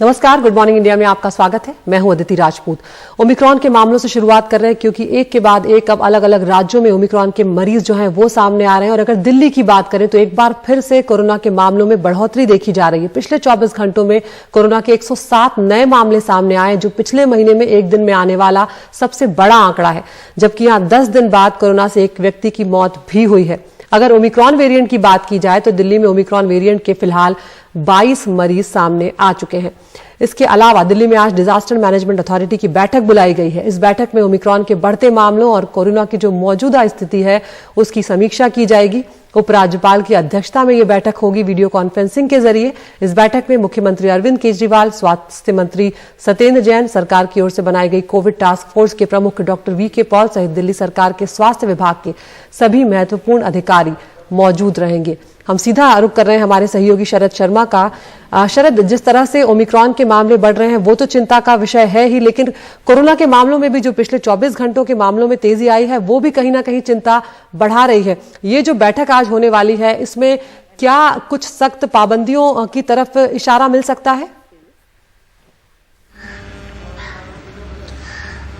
नमस्कार, good morning India में आपका स्वागत है। मैं हूं अदिति राजपूत। ओमिक्रॉन के मामलों से शुरुआत कर रहे हैं क्योंकि एक के बाद एक अब अलग अलग राज्यों में ओमिक्रॉन के मरीज जो हैं वो सामने आ रहे हैं। और अगर दिल्ली की बात करें तो एक बार फिर से कोरोना के मामलों में बढ़ोतरी देखी जा रही है। पिछले 24 घंटों में कोरोना के 107 नए मामले सामने आए, जो पिछले महीने में एक दिन में आने वाला सबसे बड़ा आंकड़ा है। जबकि यहां 10 दिन बाद कोरोना से एक व्यक्ति की मौत भी हुई है। अगर ओमिक्रॉन वेरिएंट की बात की जाए तो दिल्ली में ओमिक्रॉन वेरिएंट के फिलहाल 22 मरीज सामने आ चुके हैं। इसके अलावा दिल्ली में आज डिजास्टर मैनेजमेंट अथॉरिटी की बैठक बुलाई गई है। इस बैठक में ओमिक्रॉन के बढ़ते मामलों और कोरोना की जो मौजूदा स्थिति है उसकी समीक्षा की जाएगी। उपराज्यपाल की अध्यक्षता में यह बैठक होगी वीडियो कॉन्फ्रेंसिंग के जरिए। इस बैठक में मुख्यमंत्री अरविंद केजरीवाल, स्वास्थ्य मंत्री सत्येंद्र जैन, सरकार की ओर से बनाई गई कोविड टास्क फोर्स के प्रमुख डॉक्टर वीके पॉल सहित दिल्ली सरकार के स्वास्थ्य विभाग के सभी महत्वपूर्ण अधिकारी मौजूद रहेंगे। हम सीधा रुख कर रहे हैं हमारे सहयोगी शरद शर्मा का। शरद, जिस तरह से ओमिक्रॉन के मामले बढ़ रहे हैं वो तो चिंता का विषय है ही, लेकिन कोरोना के मामलों में भी जो पिछले 24 घंटों के मामलों में तेजी आई है वो भी कहीं ना कहीं चिंता बढ़ा रही है। ये जो बैठक आज होने वाली है इसमें क्या कुछ सख्त पाबंदियों की तरफ इशारा मिल सकता है?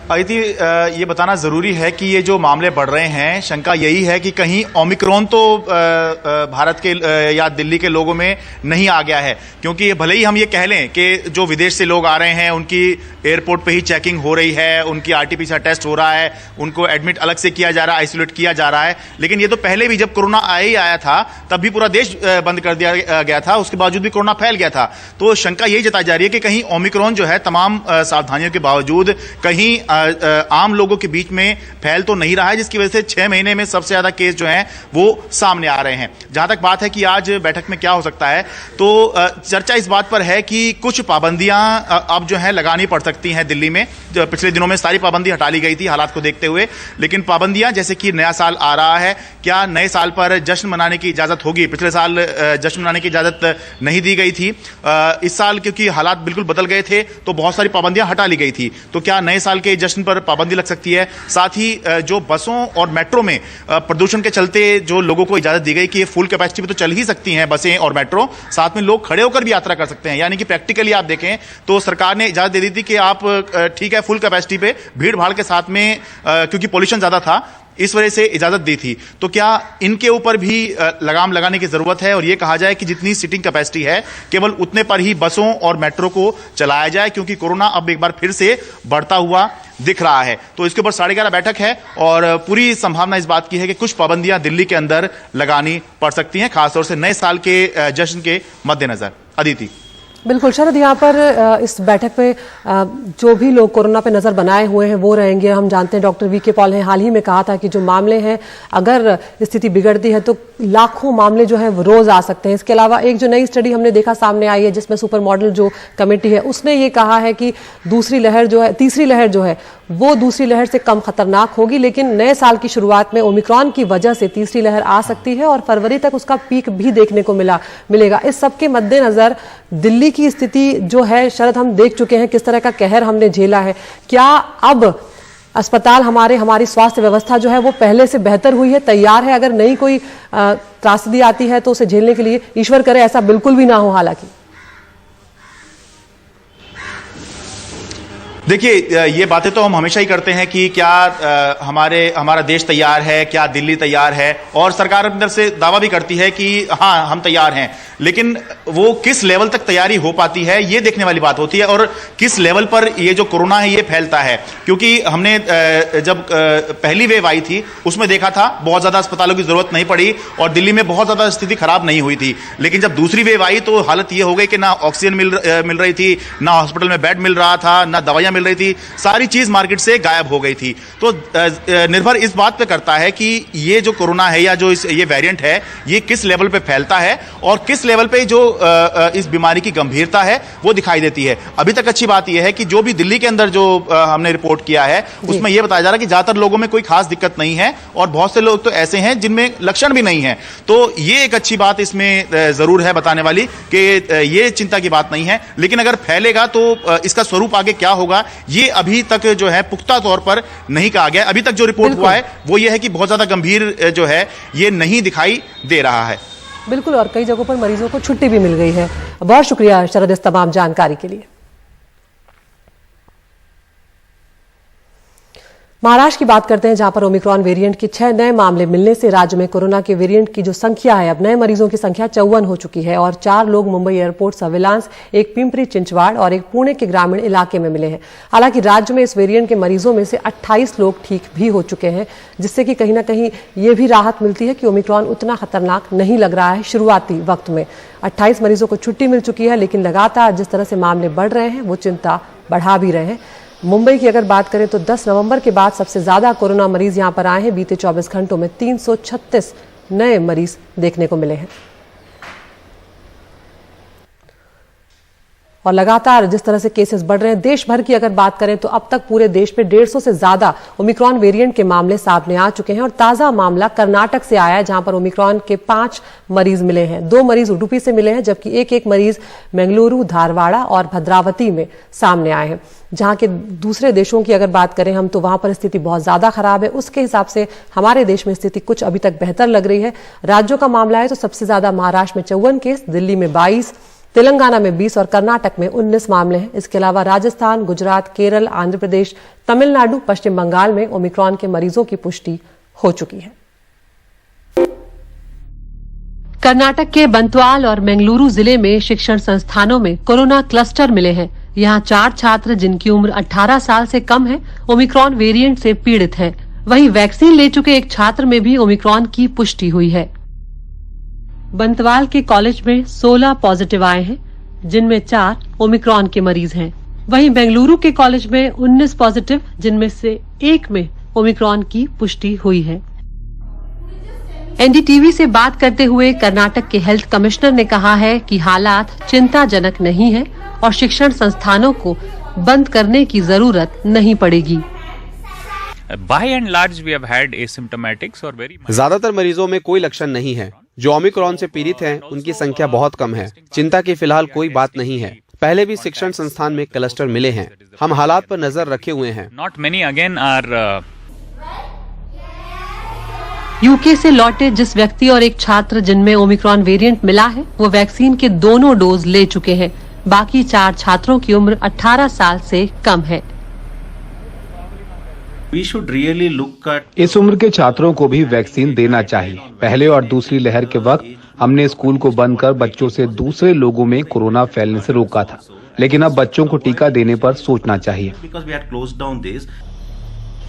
अदिति, ये बताना जरूरी है कि ये जो मामले बढ़ रहे हैं, शंका यही है कि कहीं ओमिक्रॉन तो भारत के या दिल्ली के लोगों में नहीं आ गया है। क्योंकि भले ही हम ये कह लें कि जो विदेश से लोग आ रहे हैं उनकी एयरपोर्ट पे ही चेकिंग हो रही है, उनकी आरटीपीसीआर टेस्ट हो रहा है, उनको एडमिट अलग से किया जा रहा है, आइसोलेट किया जा रहा है, लेकिन ये तो पहले भी जब कोरोना आया था तब भी पूरा देश बंद कर दिया गया था, उसके बावजूद भी कोरोना फैल गया था। तो शंका यही जताई जा रही है कि कहीं ओमिक्रॉन जो है तमाम सावधानियों के बावजूद कहीं आम लोगों के बीच में फैल तो नहीं रहा है, जिसकी वजह से 6 महीने में सबसे ज्यादा केस जो हैं वो सामने आ रहे हैं। जहां तक बात है कि आज बैठक में क्या हो सकता है, तो चर्चा इस बात पर है कि कुछ पाबंदियां अब जो है लगानी पड़ सकती हैं दिल्ली में। जो पिछले दिनों में सारी पाबंदी हटा ली गई थी हालात को देखते हुए, लेकिन पाबंदियां जैसे कि नया साल आ रहा है, क्या नए साल पर जश्न मनाने की इजाजत होगी? पिछले साल जश्न मनाने की इजाजत नहीं दी गई थी। इस साल क्योंकि हालात बिल्कुल बदल गए थे तो बहुत सारी पाबंदियां हटा ली गई थी, तो क्या नए साल के जश्न पर पाबंदी लग सकती है? साथ ही जो बसों और मेट्रो में प्रदूषण के चलते जो लोगों को इजाजत दी गई कि ये फुल कैपेसिटी पे तो चल ही सकती हैं बसें और मेट्रो, साथ में लोग खड़े होकर भी यात्रा कर सकते हैं। यानी कि प्रैक्टिकली आप देखें तो सरकार ने इजाजत दे दी थी कि आप ठीक है फुल कैपेसिटी पे भीड़ भाड़ के साथ में, क्योंकि पॉल्यूशन ज्यादा था इस वजह से इजाजत दी थी। तो क्या इनके ऊपर भी लगाम लगाने की जरूरत है और यह कहा जाए कि जितनी सीटिंग कैपेसिटी है केवल उतने पर ही बसों और मेट्रो को चलाया जाए, क्योंकि कोरोना अब एक बार फिर से बढ़ता हुआ दिख रहा है। तो इसके ऊपर 11:30 बैठक है और पूरी संभावना इस बात की है कि कुछ पाबंदियां दिल्ली के अंदर लगानी पड़ सकती हैं, खासतौर से नए साल के जश्न के मद्देनजर। अदिति। बिल्कुल शरद, यहाँ पर इस बैठक पे जो भी लोग कोरोना पे नजर बनाए हुए हैं वो रहेंगे। हम जानते हैं डॉक्टर वीके पॉल ने हाल ही में कहा था कि जो मामले हैं अगर स्थिति बिगड़ती है तो लाखों मामले जो हैं वो रोज आ सकते हैं। इसके अलावा एक जो नई स्टडी हमने देखा सामने आई है जिसमें सुपर मॉडल जो कमेटी है उसने ये कहा है कि तीसरी लहर जो है वो दूसरी लहर से कम खतरनाक होगी, लेकिन नए साल की शुरुआत में ओमिक्रॉन की वजह से तीसरी लहर आ सकती है और फरवरी तक उसका पीक भी देखने को मिलेगा। इस सब के मद्देनजर दिल्ली की स्थिति जो है शरद, हम देख चुके हैं किस तरह का कहर हमने झेला है। क्या अब अस्पताल हमारी स्वास्थ्य व्यवस्था जो है वो पहले से बेहतर हुई है, तैयार है? अगर नई कोई त्रासदी आती है तो उसे झेलने के लिए, ईश्वर करे ऐसा बिल्कुल भी ना हो। हालांकि देखिए, ये बातें तो हम हमेशा ही करते हैं कि क्या हमारा देश तैयार है, क्या दिल्ली तैयार है, और सरकार अपनी तरफ से दावा भी करती है कि हाँ हम तैयार हैं, लेकिन वो किस लेवल तक तैयारी हो पाती है ये देखने वाली बात होती है, और किस लेवल पर ये जो कोरोना है ये फैलता है। क्योंकि हमने जब पहली वेव आई थी उसमें देखा था बहुत ज्यादा अस्पतालों की जरूरत नहीं पड़ी और दिल्ली में बहुत ज्यादा स्थिति खराब नहीं हुई थी, लेकिन जब दूसरी वेव आई तो हालत ये हो गई कि ना ऑक्सीजन मिल रही थी, ना हॉस्पिटल में बेड मिल रहा था, ना दवाइयां मिल रही थी, सारी चीज मार्केट से गायब हो गई थी। तो निर्भर इस बात पे करता है कि ये जो कोरोना है या जो ये वेरिएंट है ये किस लेवल पे फैलता है और किस लेवल पे जो इस बीमारी की गंभीरता है वो दिखाई देती है। अभी तक अच्छी बात यह है कि जो भी दिल्ली के अंदर जो हमने रिपोर्ट किया है उसमें यह बताया जा रहा है कि ज्यादातर लोगों में कोई खास दिक्कत नहीं है और बहुत से लोग तो ऐसे हैं जिनमें लक्षण भी नहीं है। तो ये एक अच्छी बात इसमें जरूर है बताने वाली कि ये चिंता की बात नहीं है, लेकिन अगर फैलेगा तो इसका स्वरूप आगे क्या होगा ये अभी तक जो है पुख्ता तौर पर नहीं कहा गया। अभी तक जो रिपोर्ट हुआ है वो ये है कि बहुत ज्यादा गंभीर जो है ये नहीं दिखाई दे रहा है। बिल्कुल, और कई जगहों पर मरीजों को छुट्टी भी मिल गई है। बहुत शुक्रिया शरद इस तमाम जानकारी के लिए। महाराष्ट्र की बात करते हैं, जहां पर ओमिक्रॉन वेरिएंट के 6 नए मामले मिलने से राज्य में कोरोना के वेरिएंट की जो संख्या है, अब नए मरीजों की संख्या 54 हो चुकी है और 4 लोग मुंबई एयरपोर्ट सर्विलांस, एक पिंपरी चिंचवाड़ और एक पुणे के ग्रामीण इलाके में मिले हैं। हालांकि राज्य में इस वेरिएंट के मरीजों में से 28 लोग ठीक भी हो चुके हैं, जिससे कि कहीं ना कहीं ये भी राहत मिलती है कि ओमिक्रॉन उतना खतरनाक नहीं लग रहा है शुरुआती वक्त में। 28 मरीजों को छुट्टी मिल चुकी है, लेकिन लगातार जिस तरह से मामले बढ़ रहे हैं वो चिंता बढ़ा भी रहे हैं। मुंबई की अगर बात करें तो 10 नवंबर के बाद सबसे ज्यादा कोरोना मरीज यहां पर आए हैं। बीते 24 घंटों में 336 नए मरीज देखने को मिले हैं और लगातार जिस तरह से केसेस बढ़ रहे हैं, देश भर की अगर बात करें तो अब तक पूरे देश में 150 से ज्यादा ओमिक्रॉन वेरिएंट के मामले सामने आ चुके हैं और ताजा मामला कर्नाटक से आया है, जहां पर ओमिक्रॉन के 5 मरीज मिले हैं। 2 मरीज उडुपी से मिले हैं, जबकि एक मरीज बेंगलुरु, धारवाड़ा और भद्रावती में सामने आए हैं। जहां के दूसरे देशों की अगर बात करें हम, तो वहां पर स्थिति बहुत ज्यादा खराब है। उसके हिसाब से हमारे देश में स्थिति कुछ अभी तक बेहतर लग रही है। राज्यों का मामला है तो सबसे ज्यादा महाराष्ट्र में 54 केस, दिल्ली में 22, तेलंगाना में 20 और कर्नाटक में 19 मामले हैं। इसके अलावा राजस्थान, गुजरात, केरल, आंध्र प्रदेश, तमिलनाडु, पश्चिम बंगाल में ओमिक्रॉन के मरीजों की पुष्टि हो चुकी है। कर्नाटक के बंतवाल और मंगलुरु जिले में शिक्षण संस्थानों में कोरोना क्लस्टर मिले हैं। यहाँ 4 छात्र जिनकी उम्र 18 साल से कम है, ओमिक्रॉन वेरिएंट से पीड़ित हैं। वहीं वैक्सीन ले चुके एक छात्र में भी ओमिक्रॉन की पुष्टि हुई है। बंतवाल के कॉलेज में 16 पॉजिटिव आए हैं, जिनमें 4 ओमिक्रॉन के मरीज हैं। वहीं बेंगलुरु के कॉलेज में 19 पॉजिटिव, जिनमें से 1 में ओमिक्रॉन की पुष्टि हुई है। एनडीटीवी से बात करते हुए कर्नाटक के हेल्थ कमिश्नर ने कहा है कि हालात चिंताजनक नहीं है और शिक्षण संस्थानों को बंद करने की जरूरत नहीं पड़ेगी। By and large, we have had asymptomatics or very ज्यादातर मरीजों में कोई लक्षण नहीं है। जो ओमिक्रॉन से पीड़ित हैं, उनकी संख्या बहुत कम है। चिंता की फिलहाल कोई बात नहीं है। पहले भी शिक्षण संस्थान में क्लस्टर मिले हैं। हम हालात पर नजर रखे हुए हैं। Not many again are UK से लौटे जिस व्यक्ति और एक छात्र जिनमें ओमिक्रॉन वेरिएंट मिला है, वो वैक्सीन के दोनों डोज ले चुके हैं। बाकी 4 छात्रों की उम्र 18 साल से कम है। We should really look at इस उम्र के छात्रों को भी वैक्सीन देना चाहिए। पहले और दूसरी लहर के वक्त हमने स्कूल को बंद कर बच्चों से दूसरे लोगों में कोरोना फैलने से रोका था, लेकिन अब बच्चों को टीका देने पर सोचना चाहिए। because we had closed down this.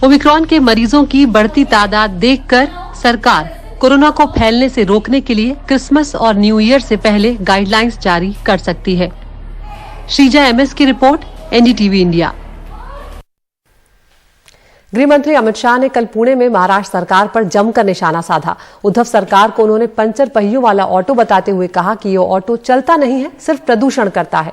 Omicron के मरीजों की बढ़ती तादाद देखकर सरकार कोरोना को फैलने से रोकने के लिए क्रिसमस और न्यू ईयर से पहले गाइडलाइंस जारी कर सकती है। श्रीजा MS की रिपोर्ट, एनडीटीवी इंडिया। गृह मंत्री अमित शाह ने कल पुणे में महाराष्ट्र सरकार पर जमकर निशाना साधा। उद्धव सरकार को उन्होंने पंचर पहियों वाला ऑटो बताते हुए कहा कि ये ऑटो चलता नहीं है, सिर्फ प्रदूषण करता है।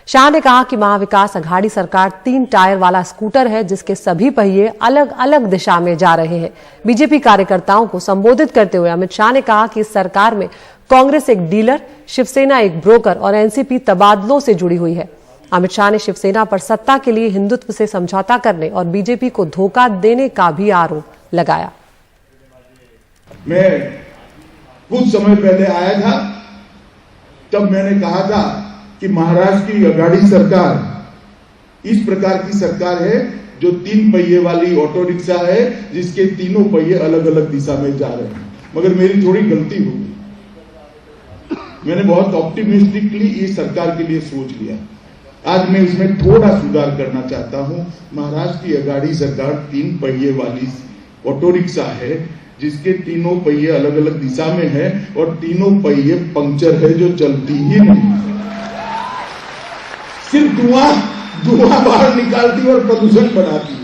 शाह ने कहा कि महाविकास अघाड़ी सरकार 3 टायर वाला स्कूटर है, जिसके सभी पहिए अलग अलग दिशा में जा रहे हैं। बीजेपी कार्यकर्ताओं को संबोधित करते हुए अमित शाह ने कहा कि इस सरकार में कांग्रेस एक डीलर, शिवसेना एक ब्रोकर और एनसीपी तबादलों से जुड़ी हुई है। अमित शाह ने शिवसेना पर सत्ता के लिए हिंदुत्व से समझौता करने और बीजेपी को धोखा देने का भी आरोप लगाया। मैं कुछ समय पहले आया था, तब मैंने कहा था कि महाराष्ट्र की अघाड़ी सरकार इस प्रकार की सरकार है जो 3 पहिए वाली ऑटो रिक्शा है, जिसके तीनों पहिए अलग अलग दिशा में जा रहे हैं। मगर मेरी थोड़ी गलती हो गई। मैंने बहुत ऑप्टिमिस्टिकली इस सरकार के लिए सोच लिया। आज मैं इसमें थोड़ा सुधार करना चाहता हूं। महाराष्ट्र की अघाड़ी सरकार 3 पहिए वाली ऑटो रिक्शा है, जिसके तीनों पहिए अलग अलग दिशा में है और तीनों पहिए पंक्चर है, जो चलती ही नहीं, सिर्फ धुआं बाहर निकालती और प्रदूषण बढ़ाती है।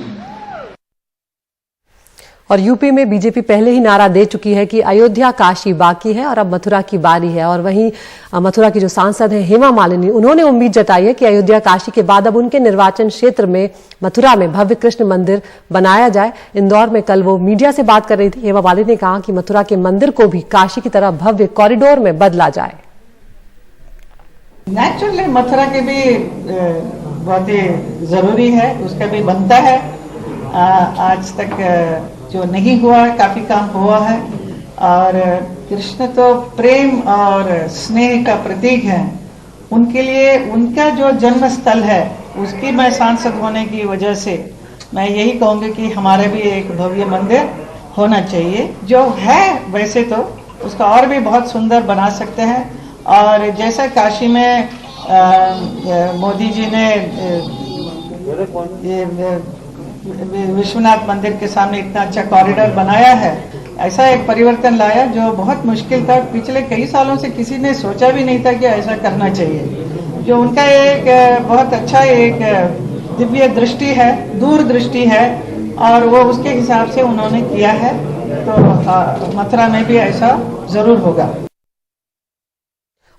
और यूपी में बीजेपी पहले ही नारा दे चुकी है कि अयोध्या काशी बाकी है और अब मथुरा की बारी है। और वहीं मथुरा की जो सांसद हैं हेमा मालिनी, उन्होंने उम्मीद जताई है कि अयोध्या काशी के बाद अब उनके निर्वाचन क्षेत्र में मथुरा में भव्य कृष्ण मंदिर बनाया जाए। इंदौर में कल वो मीडिया से बात कर रही थी। हेमा मालिनी ने कहा कि मथुरा के मंदिर को भी काशी की तरह भव्य कॉरिडोर में बदला जाए। नेचुरली मथुरा के भी बहुत ही जरूरी है, उसका भी बनता है। आज तक जो नहीं हुआ है, काफी काम हुआ है। और कृष्ण तो प्रेम और स्नेह का प्रतीक है। उनके लिए उनका जो जन्म स्थल है, उसकी मैं सांसद होने की वजह से मैं यही कहूँगी कि हमारे भी एक भव्य मंदिर होना चाहिए। जो है वैसे तो उसका और भी बहुत सुंदर बना सकते हैं। और जैसा काशी में मोदी जी ने विश्वनाथ मंदिर के सामने इतना अच्छा कॉरिडोर बनाया है, ऐसा एक परिवर्तन लाया जो बहुत मुश्किल था। पिछले कई सालों से किसी ने सोचा भी नहीं था कि ऐसा करना चाहिए। जो उनका एक बहुत अच्छा एक दिव्य दृष्टि है, दूरदृष्टि है, और वो उसके हिसाब से उन्होंने किया है। तो मथुरा में भी ऐसा जरूर होगा।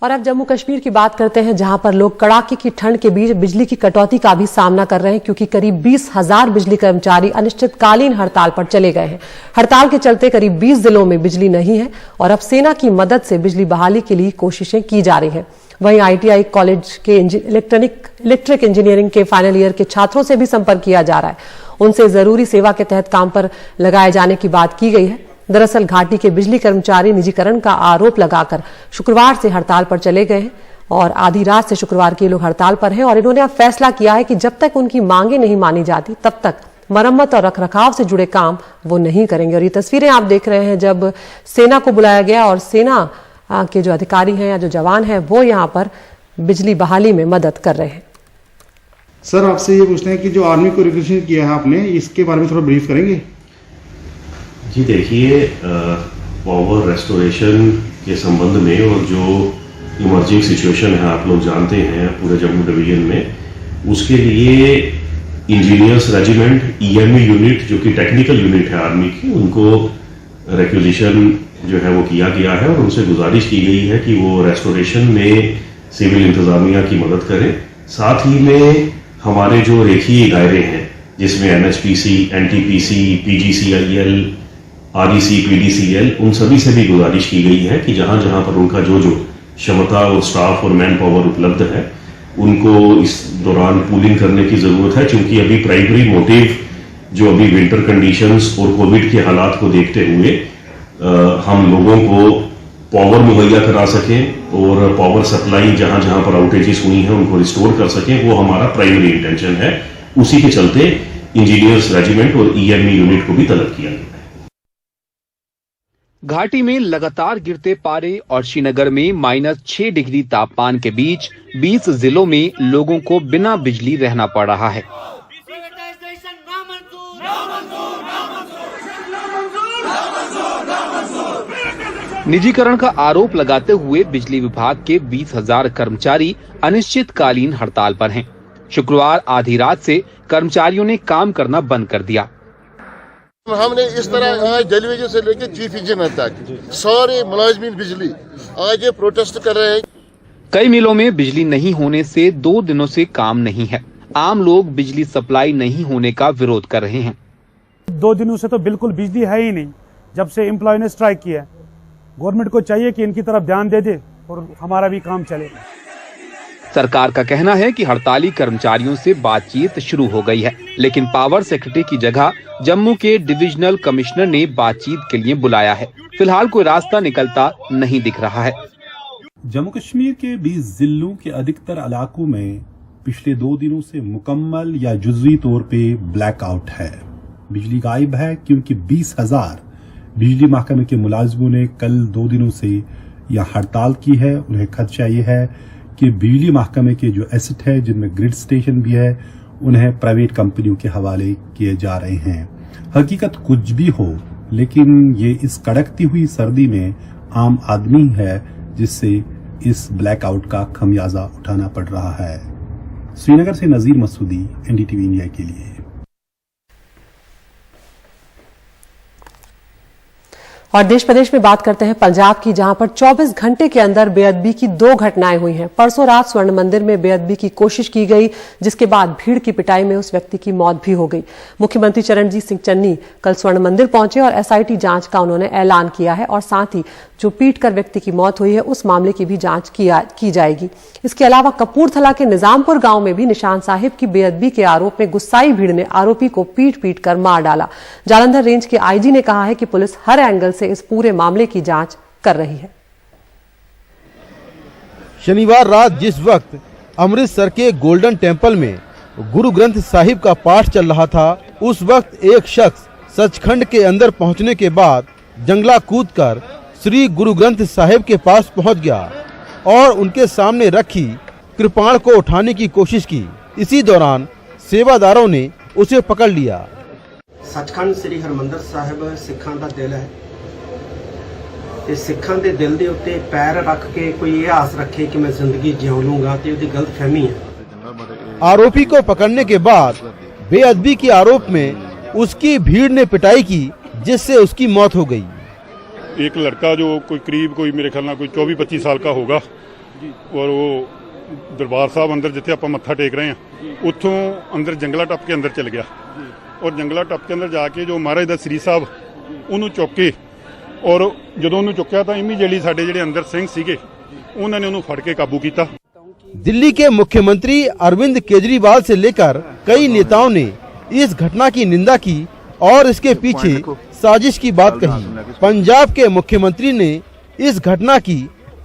और अब जम्मू कश्मीर की बात करते हैं, जहां पर लोग कड़ाके की ठंड के बीच बिजली की कटौती का भी सामना कर रहे हैं, क्योंकि करीब 20,000 बिजली कर्मचारी अनिश्चितकालीन हड़ताल पर चले गए हैं। हड़ताल के चलते करीब 20 जिलों में बिजली नहीं है और अब सेना की मदद से बिजली बहाली के लिए कोशिशें की जा रही हैं। वहीं ITI कॉलेज के इलेक्ट्रिक इंजीनियरिंग के फाइनल ईयर के छात्रों से भी संपर्क किया जा रहा है। उनसे जरूरी सेवा के तहत काम पर लगाए जाने की बात की गई है। दरअसल घाटी के बिजली कर्मचारी निजीकरण का आरोप लगाकर शुक्रवार से हड़ताल पर चले गए हैं और आधी रात से शुक्रवार के लोग हड़ताल पर हैं और इन्होंने अब फैसला किया है कि जब तक उनकी मांगे नहीं मानी जाती तब तक मरम्मत और रखरखाव से जुड़े काम वो नहीं करेंगे। और ये तस्वीरें आप देख रहे हैं जब सेना को बुलाया गया और सेना के जो अधिकारी हैं या जो जवान हैं वो यहाँ पर बिजली बहाली में मदद कर रहे हैं। सर, आपसे ये पूछना है कि जो आर्मी को रिक्रूटमेंट किया है आपने, इसके बारे में थोड़ा ब्रीफ करेंगे? जी देखिए, पावर रेस्टोरेशन के संबंध में और जो इमर्जिंग सिचुएशन है आप लोग जानते हैं पूरे जम्मू डिवीजन में, उसके लिए इंजीनियर्स रेजिमेंट EME यूनिट जो कि टेक्निकल यूनिट है आर्मी की, उनको रिक्विजिशन जो है वो किया गया है और उनसे गुजारिश की गई है कि वो रेस्टोरेशन में सिविल इंतजामिया की मदद करें। साथ ही में हमारे जो रेखीय दायरे हैं जिसमें NHPC, NTPC, PGCIL, REC, PDCL, उन सभी से भी गुजारिश की गई है कि जहां जहां पर उनका जो क्षमता और स्टाफ और मैन पावर उपलब्ध है उनको इस दौरान पूलिंग करने की जरूरत है, क्योंकि अभी प्राइमरी मोटिव जो अभी विंटर कंडीशंस और कोविड के हालात को देखते हुए हम लोगों को पावर मुहैया करा सकें और पावर सप्लाई जहां जहां पर आउटेजेस हुई हैं उनको रिस्टोर कर सकें, वो हमारा प्राइमरी इंटेंशन है। उसी के चलते इंजीनियर्स रेजिमेंट और EME यूनिट को भी तलब किया गया है। घाटी में लगातार गिरते पारे और श्रीनगर में -6 डिग्री तापमान के बीच 20 जिलों में लोगों को बिना बिजली रहना पड़ रहा है। निजीकरण का आरोप लगाते हुए बिजली विभाग के 20,000 कर्मचारी अनिश्चितकालीन हड़ताल पर हैं। शुक्रवार आधी रात से कर्मचारियों ने काम करना बंद कर दिया। हमने इस तरह आज डेलीवेजन से लेकर चीफ इंजीनियर तक सारे मुलाजिमीन बिजली आज ये प्रोटेस्ट कर रहे हैं। कई मिलों में बिजली नहीं होने से 2 दिनों से काम नहीं है। आम लोग बिजली सप्लाई नहीं होने का विरोध कर रहे हैं। 2 दिनों से तो बिल्कुल बिजली है ही नहीं। जब से एम्प्लॉय ने स्ट्राइक किया, गवर्नमेंट को चाहिए कि इनकी तरफ ध्यान दे दे और हमारा भी काम चले। सरकार का कहना है कि हड़ताली कर्मचारियों से बातचीत शुरू हो गई है, लेकिन पावर सेक्रेटरी की जगह जम्मू के डिविजनल कमिश्नर ने बातचीत के लिए बुलाया है। फिलहाल कोई रास्ता निकलता नहीं दिख रहा है। जम्मू कश्मीर के 20 जिलों के अधिकतर इलाकों में पिछले 2 दिनों से मुकम्मल या जुज़वी तौर पे ब्लैकआउट है। बिजली गायब है क्योंकि 20,000 बिजली महकमे के मुलाजिमों ने कल 2 दिनों से यह हड़ताल की है। उन्हें खदशा ये है कि बिजली महकमे के जो एसेट है, जिनमें ग्रिड स्टेशन भी है, उन्हें प्राइवेट कंपनियों के हवाले किए जा रहे हैं। हकीकत कुछ भी हो, लेकिन ये इस कड़कती हुई सर्दी में आम आदमी है जिससे इस ब्लैकआउट का खमियाजा उठाना पड़ रहा है। श्रीनगर से नजीर मसूदी, NDTV इंडिया के लिए। और देश प्रदेश में बात करते हैं पंजाब की, जहां पर 24 घंटे के अंदर बेअदबी की 2 घटनाएं हुई हैं। परसों रात स्वर्ण मंदिर में बेअदबी की कोशिश की गई, जिसके बाद भीड़ की पिटाई में उस व्यक्ति की मौत भी हो गई। मुख्यमंत्री चरणजीत सिंह चन्नी कल स्वर्ण मंदिर पहुंचे और SIT जांच का उन्होंने ऐलान किया है और साथ ही जो पीट कर व्यक्ति की मौत हुई है उस मामले की भी जांच की जाएगी। इसके अलावा कपूरथला के निजामपुर गांव में भी निशान साहिब की बेअदबी के आरोप में गुस्साई भीड़ ने आरोपी को पीट कर मार डाला। जालंधर रेंज के IG ने कहा है कि पुलिस हर एंगल से इस पूरे मामले की जांच कर रही है। शनिवार रात जिस वक्त अमृतसर के गोल्डन टेम्पल में गुरु ग्रंथ साहिब का पाठ चल रहा था, उस वक्त एक शख्स सचखंड के अंदर पहुंचने के बाद जंगला कूदकर श्री गुरु ग्रंथ साहिब के पास पहुंच गया और उनके सामने रखी कृपाण को उठाने की कोशिश की। इसी दौरान सेवादारों ने उसे पकड़ लिया। सचखंड श्री हरमंदर साहिब सिखां दा दिल है ते सिखां दे दिल दे उत्ते पैर रख के कोई ये आस रखे कि मैं जिंदगी जिउ लूंगा ते उहदी गलत फहमी है। आरोपी को पकड़ने के बाद बेअदबी के आरोप में उसकी भीड़ ने पिटाई की, जिससे उसकी मौत हो गई। एक लड़का जो कोई मेरे ख्याल कोई 24-25 साल का होगा और वो दरबार साहब अंदर जिथे आप मत्था टेक रहे हैं उतों अंदर जंगला टप के अंदर चल गया और जंगला टप के अंदर जाके जो महाराज दा श्री साहब उन्होंने चुक के और जो उन्होंने चुकया तो इमीडिएटली साडे जिहड़े अंदर सिंह सीगे उन्होंने उन्होंने फड़ के काबू किया। दिल्ली के मुख्यमंत्री अरविंद केजरीवाल से लेकर कई नेताओं ने इस घटना की निंदा की और इसके पीछे साजिश की बात कही। पंजाब के मुख्यमंत्री ने इस घटना की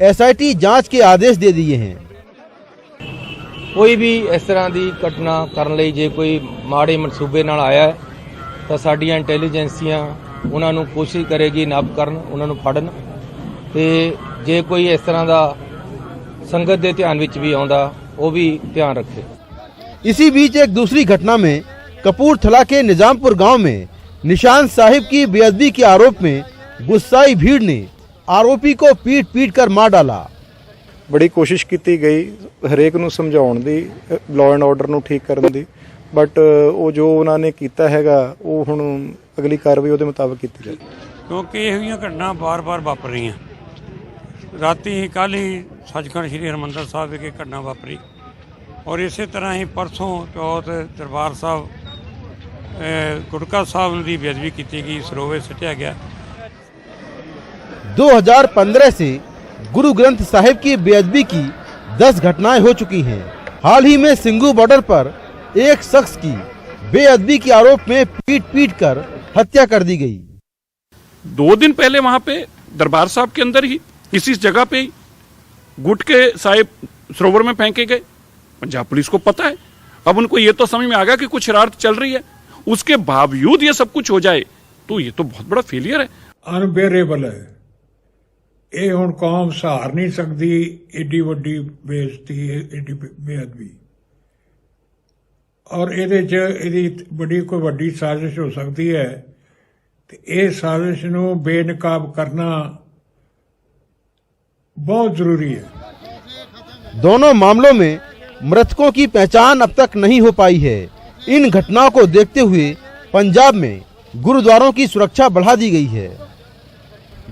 SIT जांच के आदेश दे दिए हैं। कोई भी इस तरह की घटना करने लई जे कोई माड़े मनसूबे नाल आया है तो साडियां इंटैलीजेंसियां उन्हां नूं कोशिश करेगी नब करन, उन्हां नूं फड़न ते जे कोई इस तरह का संगत दे ध्यान विच भी आउंदा वो भी ध्यान रखे। इसी बीच एक दूसरी घटना में कपूरथला के निजामपुर गांव में निशान साहिब की बेअदबी के आरोप में गुस्साई भीड़ ने आरोपी को पीट कर मार डाला। बड़ी कोशिश की गई हरेक नूं समझाउण दी, लॉ एंड ऑर्डर नूं ठीक करन दी, बट वो जो उन्होंने कीता हैगा वो हुण अगली कार्रवाई उहदे मुताबिक कीती जाए, क्योंकि इहो घटना बार-बार वापर रही हैं। राती ही कल ही सचखंड श्री हरमंदर साहिब विखे घटना वापरी और इस तरह ही परसों चौथ दरबार साहब गुटका साहब की बेअदबी की गई, सरोवर सटिया गया। 2015 से गुरु ग्रंथ साहिब की बेअदबी की 10 घटनाएं हो चुकी हैं। हाल ही में सिंगू बॉर्डर पर एक शख्स की बेअदबी के आरोप में पीट कर हत्या कर दी गई। 2 दिन पहले वहां पे दरबार साहब के अंदर ही इसी जगह पे गुटके साहिब सरोवर में फेंके गए। पंजाब पुलिस को पता है, अब उनको ये तो समझ में आ गया कि कुछ शरारत चल रही है, उसके बावजूद ये सब कुछ हो जाए तो ये तो बहुत बड़ा फेलियर है। अनबेरेबल है ये, हुण कौम सहार नहीं सकती एडी वड्डी बेइज्जती, एडी बेअदबी और ये बड़ी कोई वड्डी साजिश हो सकती है तो ये साजिश नूं बेनकाब करना बहुत जरूरी है। दोनों मामलों में मृतकों की पहचान अब तक नहीं हो पाई है। इन घटनाओं को देखते हुए पंजाब में गुरुद्वारों की सुरक्षा बढ़ा दी गई है।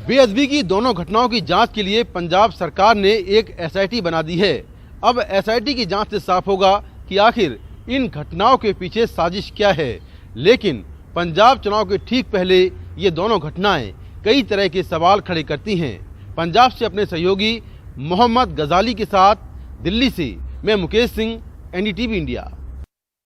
बेअदबी की दोनों घटनाओं की जांच के लिए पंजाब सरकार ने एक SIT बना दी है। अब SIT की जांच से साफ होगा कि आखिर इन घटनाओं के पीछे साजिश क्या है। लेकिन पंजाब चुनाव के ठीक पहले ये दोनों घटनाएं कई तरह के सवाल खड़े करती हैं। पंजाब से अपने सहयोगी मोहम्मद गजाली के साथ दिल्ली से मैं मुकेश सिंह, NDTV इंडिया।